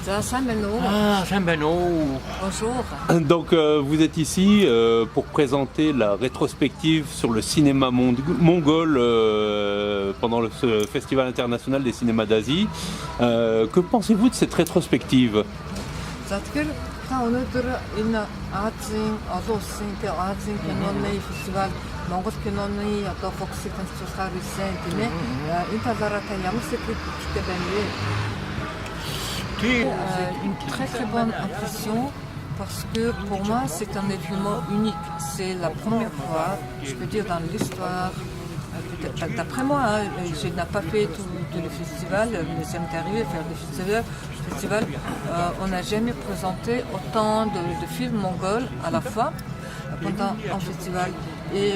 Ah, Saint-Benoît. Bonjour. Donc vous êtes ici pour présenter la rétrospective sur le cinéma mongol pendant ce Festival international des cinémas d'Asie. Que pensez-vous de cette rétrospective? Та өнөөдөр энэ Азийн олон улсын Азийн киноны фестиваль Монгол киноны одоо фокусыг танилцуулахаар ирсэн тийм ээ. Энэ талаараа та ямар сэтгэлтэй байна вэ? Une très très bonne impression parce que pour moi c'est un événement unique. C'est la première fois, je peux dire dans l'histoire, d'après moi, je n'ai pas fait tout le festival, mais ça m'est arrivé de faire le festival. On n'a jamais présenté autant de films mongols à la fois pendant un festival. Et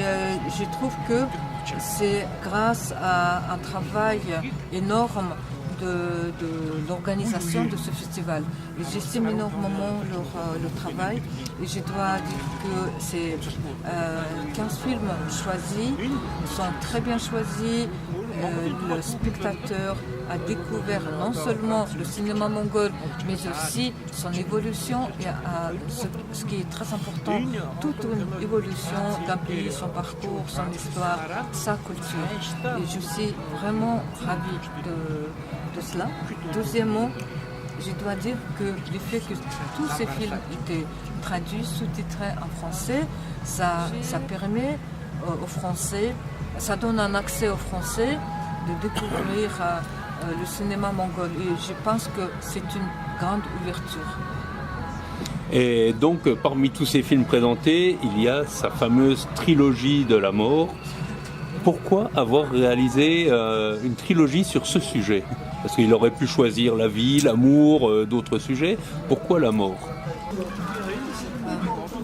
je trouve que c'est grâce à un travail énorme de l'organisation de ce festival. J'estime énormément leur travail et je dois dire que ces 15 films choisis sont très bien choisis. Le spectateur a découvert non seulement le cinéma mongol, mais aussi son évolution et ce qui est très important, toute une évolution d'un pays, son parcours, son histoire, sa culture. Et je suis vraiment ravie de cela. Deuxièmement, je dois dire que le fait que tous ces films étaient traduits, sous-titrés en français, ça permet aux Français, ça donne un accès aux Français de découvrir le cinéma mongol. Et je pense que c'est une grande ouverture. Et donc, parmi tous ces films présentés, il y a sa fameuse trilogie de la mort. Pourquoi avoir réalisé une trilogie sur ce sujet? Parce qu'il aurait pu choisir la vie, l'amour, d'autres sujets. Pourquoi la mort?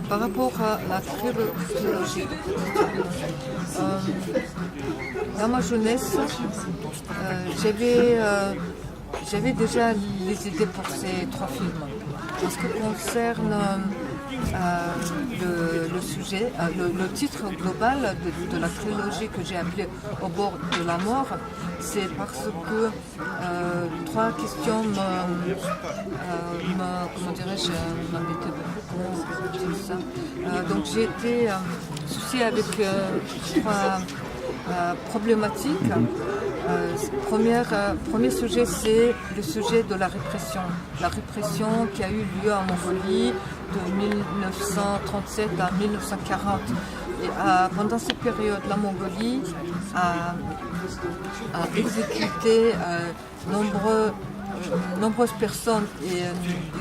Par rapport à la trilogie, dans ma jeunesse, j'avais déjà les idées pour ces 3 films. En ce qui concerne le sujet, le titre global de la trilogie que j'ai appelé Au bord de la mort, c'est parce que 3 questions m'embêtaient beaucoup. Comment dire ça? Donc j'ai été souciée avec 3 problématiques. Premier sujet, c'est le sujet de la répression. La répression qui a eu lieu en Mongolie de 1937 à 1940. Et pendant cette période, la Mongolie a exécuté nombreuses personnes et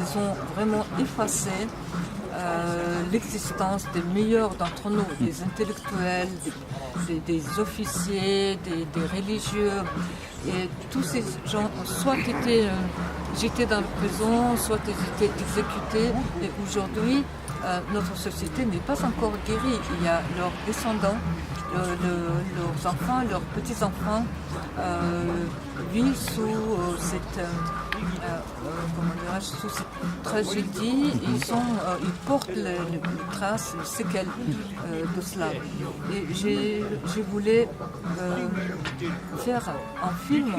ils ont vraiment effacé l'existence des meilleurs d'entre nous, des intellectuels, des officiers, des religieux. Et tous ces gens, soit étaient jetés dans la prison, soit étaient exécutés. Et aujourd'hui, notre société n'est pas encore guérie. Il y a leurs descendants, leurs enfants, leurs petits-enfants vivent sous cette tragédie. Ils portent les traces, les séquelles de cela. Et je voulais faire un film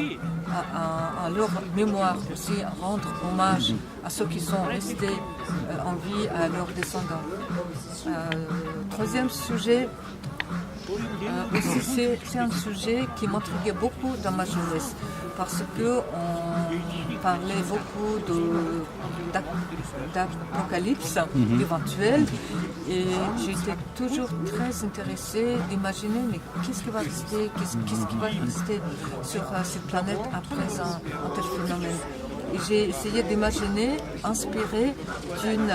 à leur mémoire, aussi rendre hommage à ceux qui sont restés en vie, à leurs descendants. Troisième sujet, aussi c'est un sujet qui m'intriguait beaucoup dans ma jeunesse parce qu'on parlait beaucoup d'apocalypse éventuelle et j'étais toujours très intéressée d'imaginer mais qu'est-ce qui va rester, qu'est-ce qui va rester sur cette planète après un tel phénomène. Et j'ai essayé d'imaginer, inspiré d'une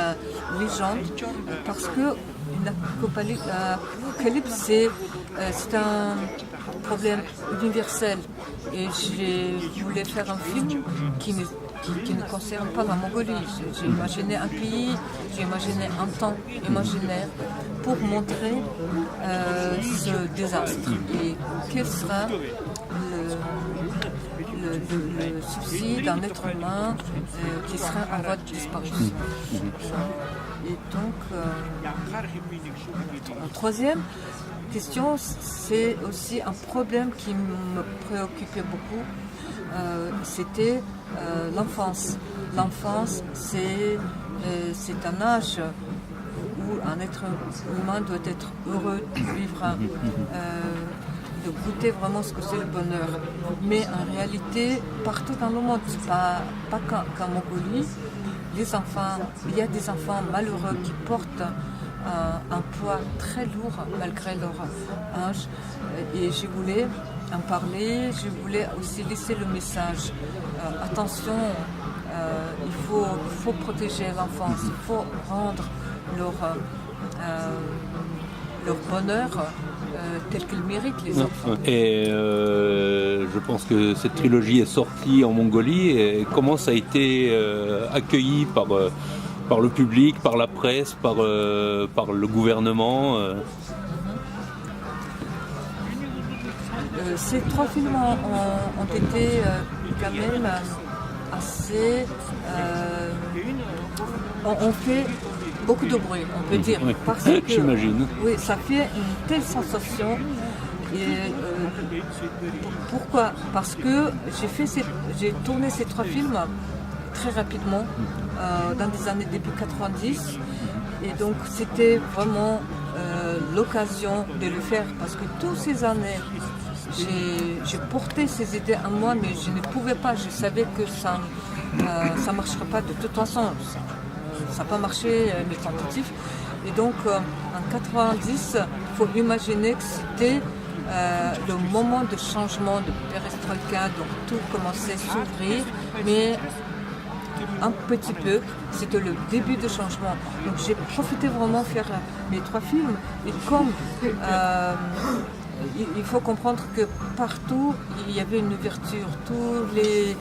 légende, parce que l'apocalypse, c'est un problème universel. Et je voulais faire un film qui ne concerne pas la Mongolie. J'ai imaginé un pays, j'ai imaginé un temps imaginaire pour montrer ce désastre et quel sera le souci d'un être humain qui serait en voie de disparition. Et donc, en troisième question, c'est aussi un problème qui me préoccupait beaucoup, c'était l'enfance. L'enfance, c'est un âge où un être humain doit être heureux de vivre, de goûter vraiment ce que c'est le bonheur. Mais en réalité, partout dans le monde, pas qu'en Mongolie, les enfants, il y a des enfants malheureux qui portent un poids très lourd malgré leur âge. Et je voulais en parler, je voulais aussi laisser le message. Attention, il faut protéger l'enfance, il faut rendre leur bonheur tel qu'ils méritent, les enfants. Et je pense que cette trilogie est sortie en Mongolie. Et comment ça a été accueilli par le public, par la presse, par le gouvernement Ces trois films ont été quand même assez... ont fait beaucoup de bruit, on peut dire. Oui. Parce que, j'imagine. Oui, ça fait une telle sensation. Et, pourquoi? Parce que j'ai tourné ces trois films très rapidement, dans les années début 90. Et donc c'était vraiment l'occasion de le faire. Parce que toutes ces années, j'ai porté ces idées en moi, mais je ne pouvais pas. Je savais que ça ne marcherait pas de toute façon. Ça n'a pas marché, mes tentatives. Et donc, en 90, il faut imaginer que c'était le moment de changement, de perestroïka, donc tout commençait à s'ouvrir, mais un petit peu, c'était le début de changement. Donc j'ai profité vraiment de faire mes trois films. Et comme il faut comprendre que partout, il y avait une ouverture. Tous les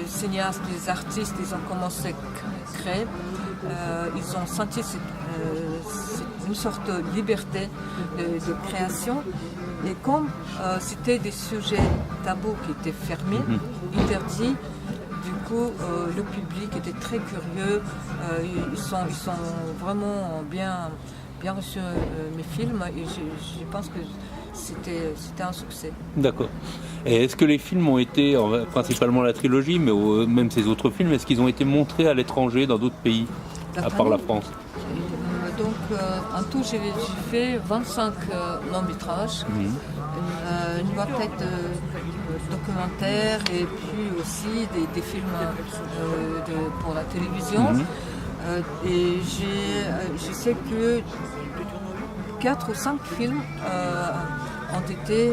cinéastes, les artistes, ils ont commencé à créer. Ils ont senti une sorte de liberté de création. Et comme c'était des sujets tabous qui étaient fermés, interdits, du coup, le public était très curieux. Ils sont vraiment bien reçu mes films et je pense que c'était un succès. D'accord. Et est-ce que les films ont été, principalement la trilogie, mais même ces autres films, est-ce qu'ils ont été montrés à l'étranger, dans d'autres pays, à part la France? Donc, en tout, j'ai fait 25 longs métrages, une vingtaine de documentaires et puis aussi des films pour la télévision. Et je sais que 4 ou 5 films ont été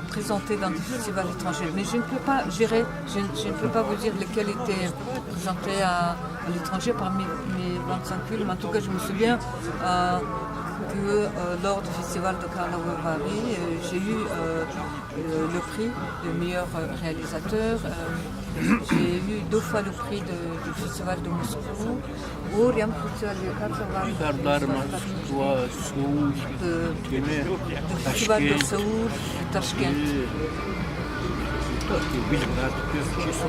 présentés dans des festivals étrangers. Mais je ne peux pas gérer, je ne peux pas vous dire lesquels étaient présentés à l'étranger parmi mes 25 films. En tout cas, je me souviens que lors du festival de Karlovy Vary, j'ai eu le prix de meilleur réalisateur. J'ai eu 2 fois le prix du festival de Moscou. Du festival de Séoul, de Tashkent.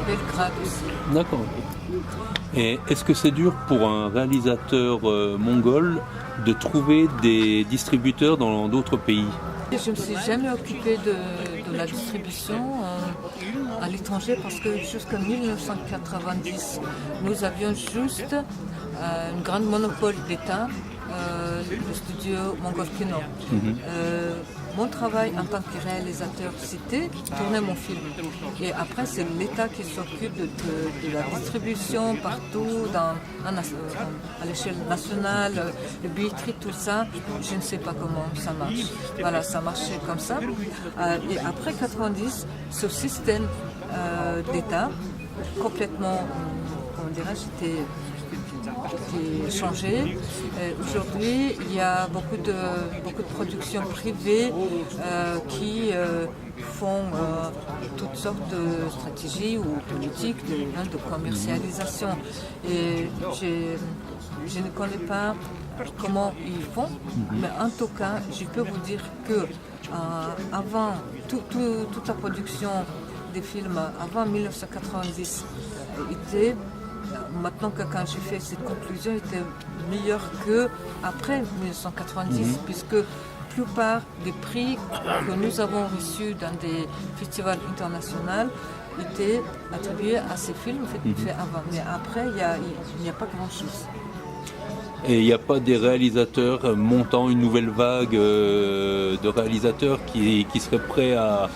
Belgrade aussi. D'accord. Et est-ce que c'est dur pour un réalisateur mongol de trouver des distributeurs dans d'autres pays? Je ne me suis jamais occupée de la distribution à l'étranger parce que jusqu'en 1990, nous avions juste une grande monopole d'État, le studio Mongol Kino. Mon travail en tant que réalisateur, c'était tourner mon film. Et après, c'est l'État qui s'occupe de la distribution partout, à l'échelle nationale, le billetterie, tout ça. Je ne sais pas comment ça marche. Voilà, ça marchait comme ça. Et après 90, ce système d'État, complètement, comment dirais-je, était changé. Aujourd'hui, il y a beaucoup de productions privées qui font toutes sortes de stratégies ou politiques de commercialisation. Et je ne connais pas comment ils font, mais en tout cas, je peux vous dire que avant toute la production des films, avant 1990, était, maintenant que quand j'ai fait cette conclusion, était meilleur qu'après 1990, puisque la plupart des prix que nous avons reçus dans des festivals internationaux étaient attribués à ces films faits avant. Mais après, il n'y a pas grand-chose. Et il n'y a pas des réalisateurs montant une nouvelle vague de réalisateurs qui seraient prêts à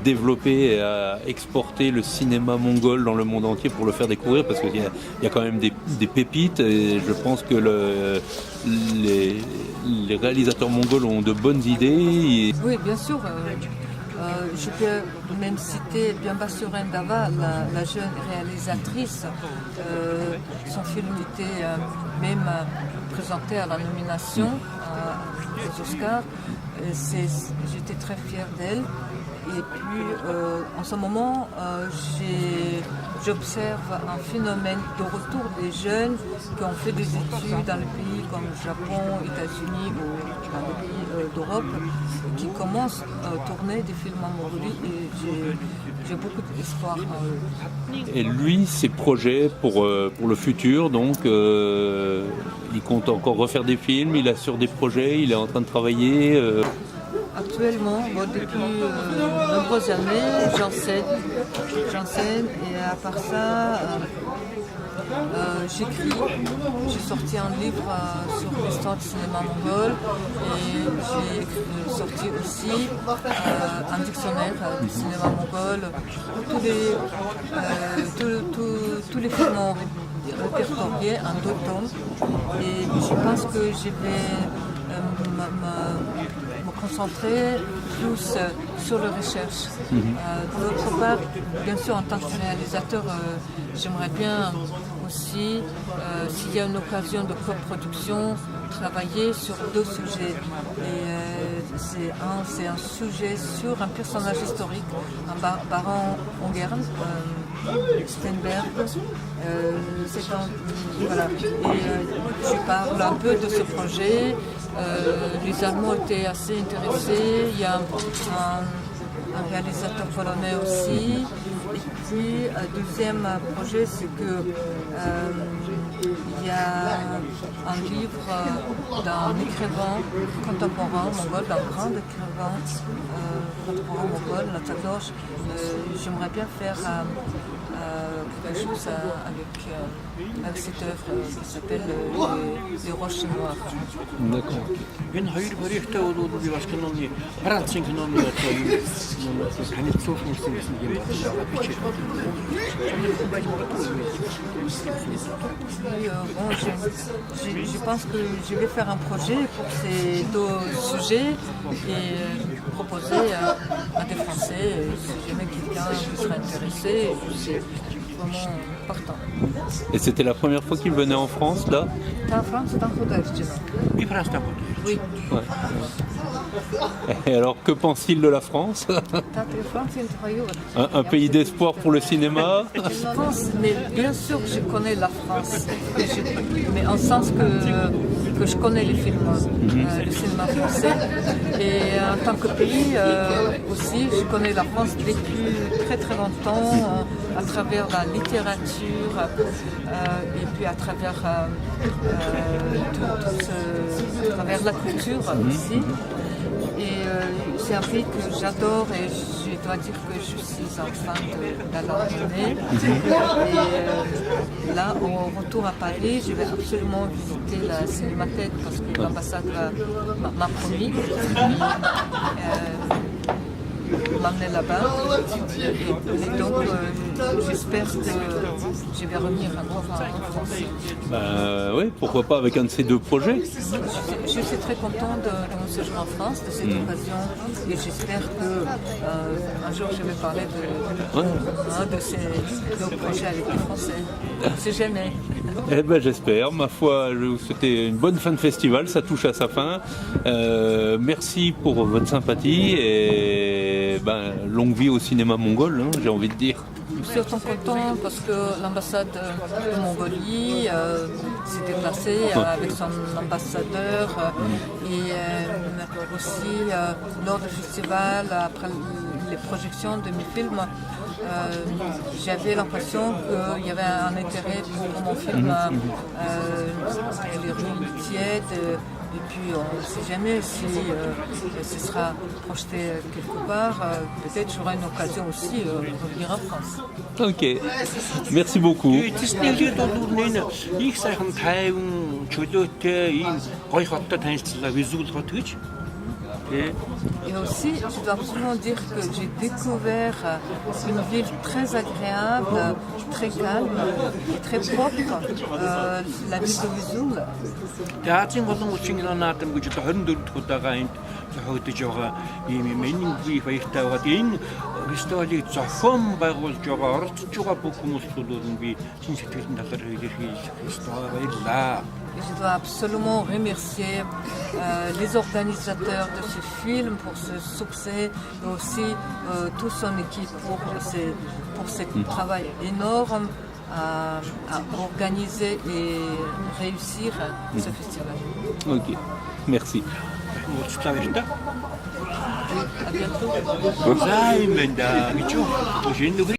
développer et à exporter le cinéma mongol dans le monde entier pour le faire découvrir, parce qu'il y a quand même des pépites, et je pense que les réalisateurs mongols ont de bonnes idées. Oui, bien sûr. Je peux même citer Biamba Surendava, la jeune réalisatrice. Son film était même présenté à la nomination aux Oscars. J'étais très fière d'elle. Et puis, en ce moment, j'observe un phénomène de retour des jeunes qui ont fait des études dans les pays comme le Japon, États-Unis ou dans les pays d'Europe, qui commencent à tourner des films en Mongolie, et j'ai beaucoup d'espoir en eux. Et lui, ses projets pour le futur, donc il compte encore refaire des films, il assure des projets, il est en train de travailler. Actuellement, depuis de nombreuses années, j'enseigne, et à part ça, j'écris. J'ai sorti un livre sur l'histoire du cinéma mongol, et j'ai sorti aussi un dictionnaire du cinéma mongol. Tous les films ont répertoriés en 2 tomes, et je pense que je vais me concentrer plus sur la recherche. D'autre part, bien sûr, en tant que réalisateur, j'aimerais bien aussi, s'il y a une occasion de coproduction, travailler sur 2 sujets. Et c'est un sujet sur un personnage historique, un baron Ungern, Steinberg. Voilà. Et je parle un peu de ce projet. Les Allemands étaient assez intéressés. Il y a un réalisateur polonais aussi. Et puis, un deuxième projet, c'est que il y a un livre d'un écrivain contemporain mongol, d'un grand écrivain contemporain mongol, Natsadorj. J'aimerais bien faire quelque chose avec cette œuvre qui s'appelle Les Roches Noires. D'accord. Je pense que je vais faire un projet pour ces 2 sujets et proposer à des Français, si jamais quelqu'un qui serait intéressé, c'est vraiment partant. Et c'était la première fois qu'il venait en France, là? En France, c'est un production. Oui. Ouais. Et alors, que pense-t-il de la France? Un pays d'espoir pour le cinéma? France, mais bien sûr que je connais la France, mais en sens que je connais les films, le cinéma français. Et en tant que pays aussi, je connais la France depuis très très longtemps, à travers la littérature et puis à travers, à travers la culture aussi. Et c'est un pays que j'adore, et je dois dire que je suis un fan de la Landonnée. Et là, au retour à Paris, je vais absolument visiter la cinémathèque parce que l'ambassade m'a promis m'amener là-bas. Et donc, j'espère que je vais revenir encore en France. Oui, pourquoi pas avec un de ces 2 projets. Je suis très contente de mon séjour en France, de cette occasion, et j'espère qu'un jour je vais parler de ces 2 projets avec les Français. On ne sait jamais. Eh ben, j'espère. Ma foi, je vous souhaite une bonne fin de festival. Ça touche à sa fin. Merci pour votre sympathie et longue vie au cinéma mongol, hein, j'ai envie de dire. Je suis autant content parce que l'ambassade de Mongolie s'est déplacée avec son ambassadeur et aussi lors du festival, après les projections de mes films, j'avais l'impression qu'il y avait un intérêt pour mon film, les rues tièdes. Et puis on ne sait jamais si ce sera projeté quelque part. Peut-être j'aurai une occasion aussi de revenir en France. Ok, merci beaucoup. Disneyland бол энэ их сайхан тайван чөлөөтэй ийм гоё хоттой танилцлаа визуал хот гэж. Et aussi, je dois absolument dire que j'ai découvert une ville très agréable, très calme et très propre, la ville de Vesoul. Азийн болон улсын кино наадам гэж 24 дахь удаага энд зохиогдож байгаа ийм менин бие баяртай байгаа. Энэ фестивалийг зохион байгуулж байгаа оролцож байгаа бүх хүмүүст бол би чин сэтгэлийн талаар илэрхийлж баярлалаа. Et je dois absolument remercier les organisateurs de ce film pour ce succès et aussi toute son équipe pour ce travail énorme à organiser et réussir ce festival. Ok, merci. À bientôt. За юм байна да гэж юу.